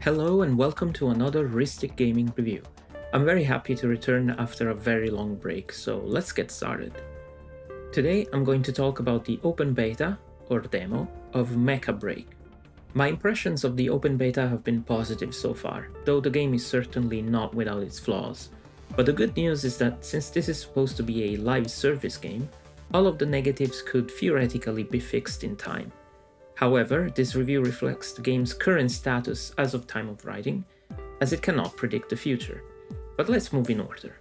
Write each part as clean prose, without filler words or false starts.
Hello and welcome to another Rhystic Gaming review. I'm very happy to return after a very long break, so let's get started. Today I'm going to talk about the open beta, or demo, of Mecha BREAK. My impressions of the open beta have been positive so far, though the game is certainly not without its flaws. But the good news is that since this is supposed to be a live service game, all of the negatives could theoretically be fixed in time. However, this review reflects the game's current status as of time of writing, as it cannot predict the future. But let's move in order.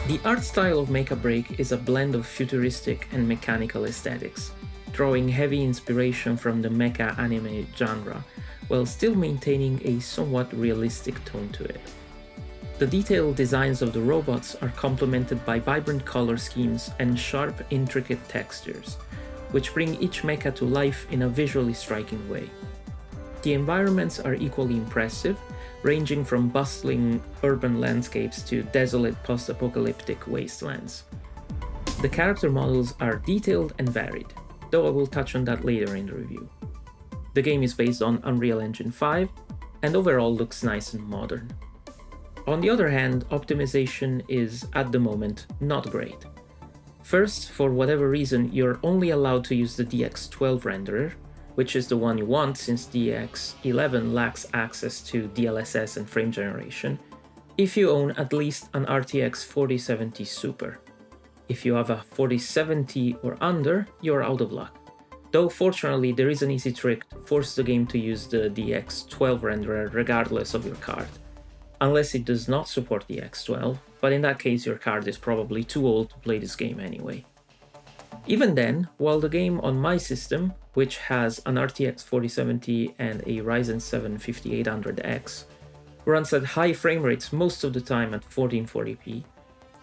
The art style of Mecha BREAK is a blend of futuristic and mechanical aesthetics, drawing heavy inspiration from the mecha anime genre, while still maintaining a somewhat realistic tone to it. The detailed designs of the robots are complemented by vibrant color schemes and sharp, intricate textures, which bring each mecha to life in a visually striking way. The environments are equally impressive, ranging from bustling urban landscapes to desolate post-apocalyptic wastelands. The character models are detailed and varied, though I will touch on that later in the review. The game is based on Unreal Engine 5, and overall looks nice and modern. On the other hand, optimization is, at the moment, not great. First, for whatever reason, you're only allowed to use the DX12 renderer, which is the one you want since DX11 lacks access to DLSS and frame generation, if you own at least an RTX 4070 Super. If you have a 4070 or under, you're out of luck. Though fortunately there is an easy trick to force the game to use the DX12 renderer regardless of your card. Unless it does not support the X12, but in that case your card is probably too old to play this game anyway. Even then, while the game on my system, which has an RTX 4070 and a Ryzen 7 5800X, runs at high frame rates most of the time at 1440p,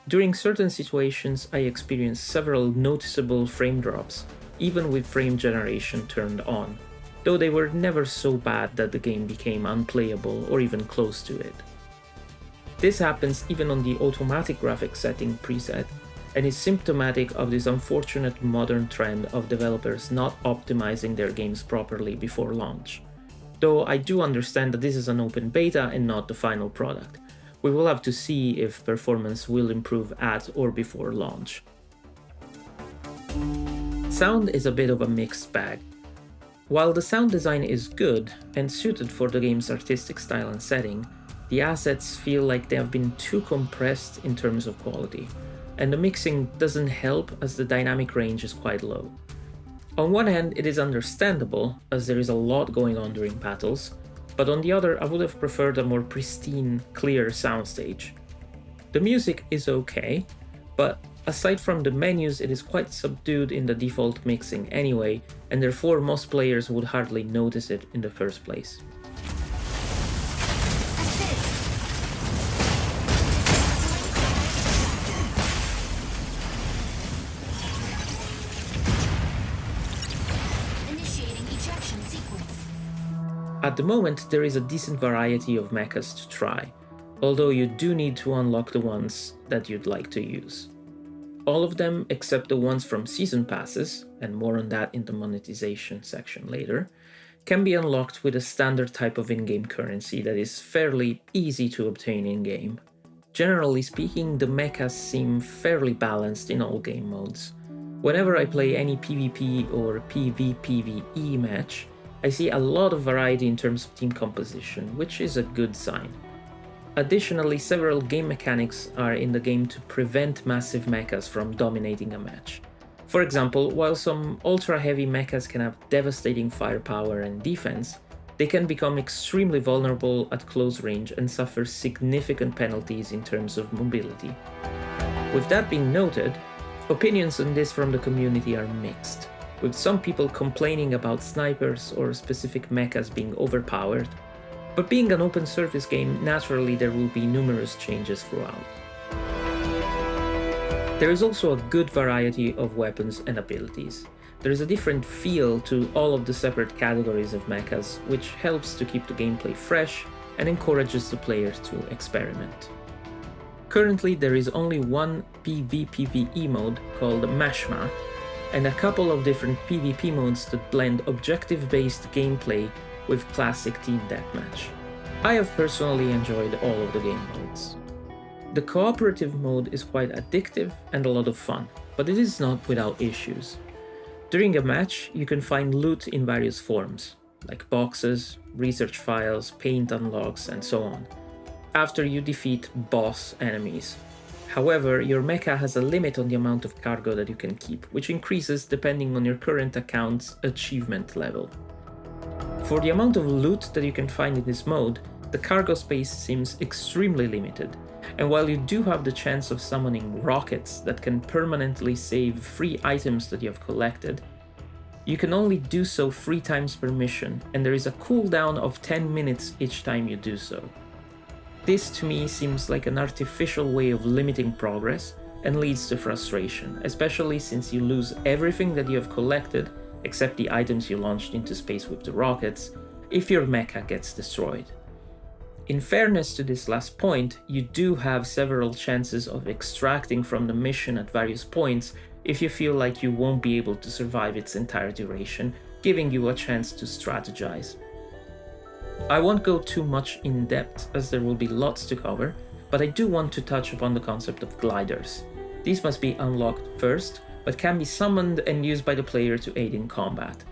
during certain situations I experienced several noticeable frame drops, even with frame generation turned on, though they were never so bad that the game became unplayable or even close to it. This happens even on the automatic graphics setting preset, and is symptomatic of this unfortunate modern trend of developers not optimizing their games properly before launch. Though I do understand that this is an open beta and not the final product. We will have to see if performance will improve at or before launch. Sound is a bit of a mixed bag. While the sound design is good and suited for the game's artistic style and setting, the assets feel like they have been too compressed in terms of quality, and the mixing doesn't help as the dynamic range is quite low. On one hand, it is understandable, as there is a lot going on during battles, but on the other, I would have preferred a more pristine, clear soundstage. The music is okay, but aside from the menus, it is quite subdued in the default mixing anyway, and therefore most players would hardly notice it in the first place. At the moment, there is a decent variety of mechas to try, although you do need to unlock the ones that you'd like to use. All of them, except the ones from season passes, and more on that in the monetization section later, can be unlocked with a standard type of in-game currency that is fairly easy to obtain in-game. Generally speaking, the mechas seem fairly balanced in all game modes. Whenever I play any PvP or PvPvE match, I see a lot of variety in terms of team composition, which is a good sign. Additionally, several game mechanics are in the game to prevent massive mechas from dominating a match. For example, while some ultra-heavy mechas can have devastating firepower and defense, they can become extremely vulnerable at close range and suffer significant penalties in terms of mobility. With that being noted, opinions on this from the community are mixed, with some people complaining about snipers or specific mechas being overpowered, but being an open service game, naturally there will be numerous changes throughout. There is also a good variety of weapons and abilities. There is a different feel to all of the separate categories of mechas, which helps to keep the gameplay fresh and encourages the players to experiment. Currently, there is only one PvPvE mode called Mashma, and a couple of different PvP modes that blend objective-based gameplay with classic team deathmatch. I have personally enjoyed all of the game modes. The cooperative mode is quite addictive and a lot of fun, but it is not without issues. During a match, you can find loot in various forms, like boxes, research files, paint unlocks, and so on, after you defeat boss enemies. However, your mecha has a limit on the amount of cargo that you can keep, which increases depending on your current account's achievement level. For the amount of loot that you can find in this mode, the cargo space seems extremely limited, and while you do have the chance of summoning rockets that can permanently save free items that you have collected, you can only do so 3 times per mission, and there is a cooldown of 10 minutes each time you do so. This to me seems like an artificial way of limiting progress and leads to frustration, especially since you lose everything that you have collected, except the items you launched into space with the rockets, if your mecha gets destroyed. In fairness to this last point, you do have several chances of extracting from the mission at various points if you feel like you won't be able to survive its entire duration, giving you a chance to strategize. I won't go too much in depth as there will be lots to cover, but I do want to touch upon the concept of gliders. These must be unlocked first, but can be summoned and used by the player to aid in combat.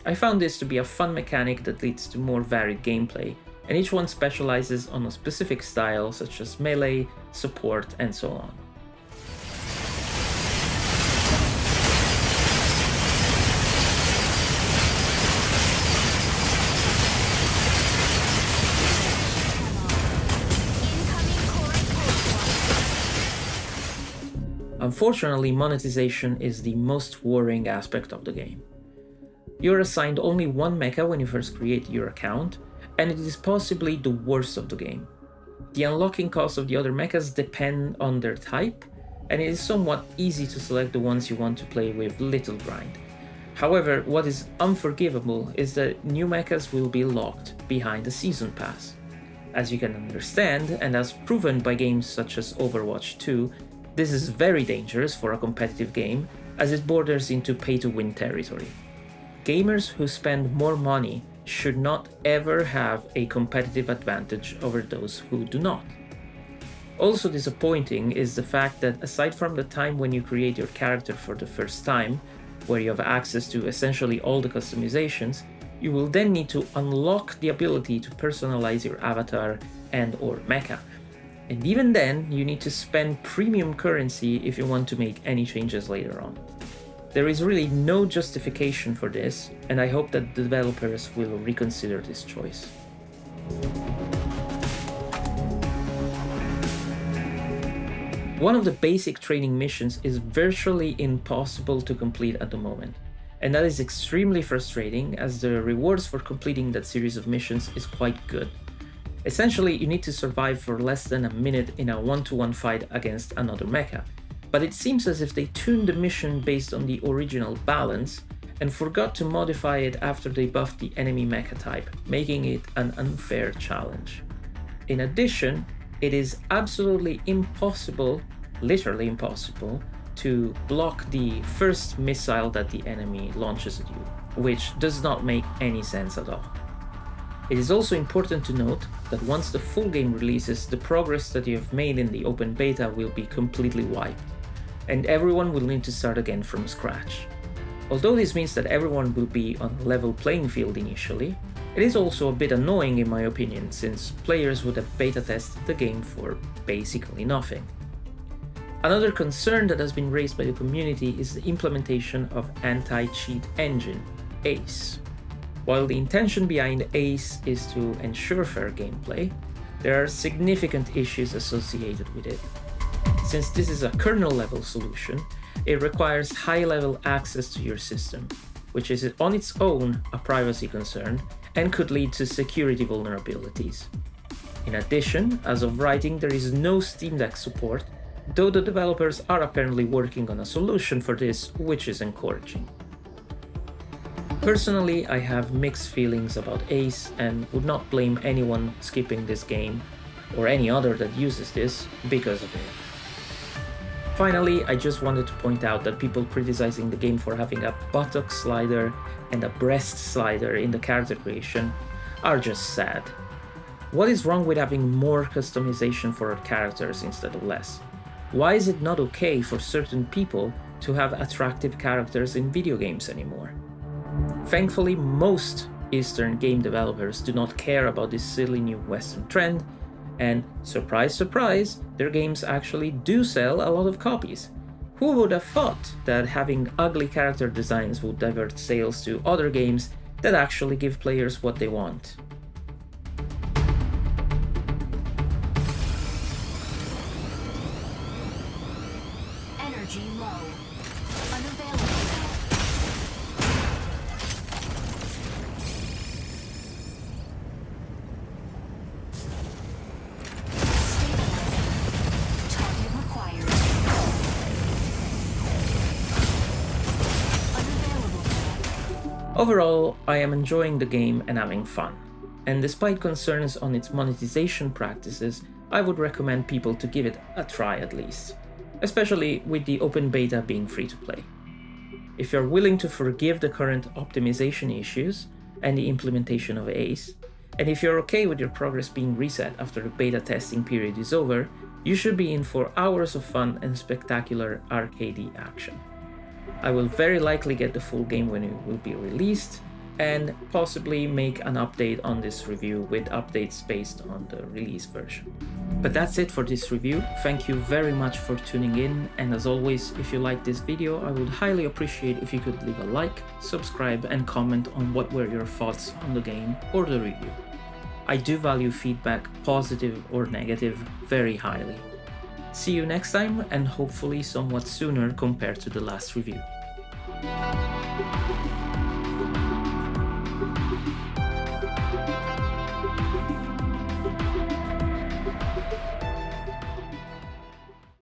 I found this to be a fun mechanic that leads to more varied gameplay, and each one specializes on a specific style such as melee, support, and so on. Unfortunately, monetization is the most worrying aspect of the game. You're assigned only one mecha when you first create your account, and it is possibly the worst of the game. The unlocking costs of the other mechas depend on their type, and it is somewhat easy to select the ones you want to play with little grind. However, what is unforgivable is that new mechas will be locked behind the season pass. As you can understand, and as proven by games such as Overwatch 2, this is very dangerous for a competitive game, as it borders into pay-to-win territory. Gamers who spend more money should not ever have a competitive advantage over those who do not. Also disappointing is the fact that aside from the time when you create your character for the first time, where you have access to essentially all the customizations, you will then need to unlock the ability to personalize your avatar and/or mecha. And even then, you need to spend premium currency if you want to make any changes later on. There is really no justification for this, and I hope that the developers will reconsider this choice. One of the basic training missions is virtually impossible to complete at the moment, and that is extremely frustrating as the rewards for completing that series of missions is quite good. Essentially, you need to survive for less than a minute in a 1-to-1 fight against another mecha, but it seems as if they tuned the mission based on the original balance and forgot to modify it after they buffed the enemy mecha type, making it an unfair challenge. In addition, it is absolutely impossible, literally impossible, to block the first missile that the enemy launches at you, which does not make any sense at all. It is also important to note that once the full game releases, the progress that you have made in the open beta will be completely wiped, and everyone will need to start again from scratch. Although this means that everyone will be on a level playing field initially, it is also a bit annoying in my opinion, since players would have beta tested the game for basically nothing. Another concern that has been raised by the community is the implementation of anti-cheat engine, ACE. While the intention behind ACE is to ensure fair gameplay, there are significant issues associated with it. Since this is a kernel-level solution, it requires high-level access to your system, which is on its own a privacy concern and could lead to security vulnerabilities. In addition, as of writing, there is no Steam Deck support, though the developers are apparently working on a solution for this, which is encouraging. Personally, I have mixed feelings about ACE and would not blame anyone skipping this game, or any other that uses this, because of it. Finally, I just wanted to point out that people criticizing the game for having a buttock slider and a breast slider in the character creation are just sad. What is wrong with having more customization for our characters instead of less? Why is it not okay for certain people to have attractive characters in video games anymore? Thankfully, most Eastern game developers do not care about this silly new Western trend, and surprise, surprise, their games actually do sell a lot of copies. Who would have thought that having ugly character designs would divert sales to other games that actually give players what they want? Energy low. Unavailable. Target required. Unavailable. Overall, I am enjoying the game and having fun. And despite concerns on its monetization practices, I would recommend people to give it a try at least, especially with the open beta being free to play. If you're willing to forgive the current optimization issues and the implementation of ACE, and if you're okay with your progress being reset after the beta testing period is over, you should be in for hours of fun and spectacular arcadey action. I will very likely get the full game when it will be released, and possibly make an update on this review with updates based on the release version. But that's it for this review. Thank you very much for tuning in, and as always, if you like this video, I would highly appreciate if you could leave a like, subscribe, and comment on what were your thoughts on the game or the review. I do value feedback, positive or negative, very highly. See you next time, and hopefully somewhat sooner compared to the last review.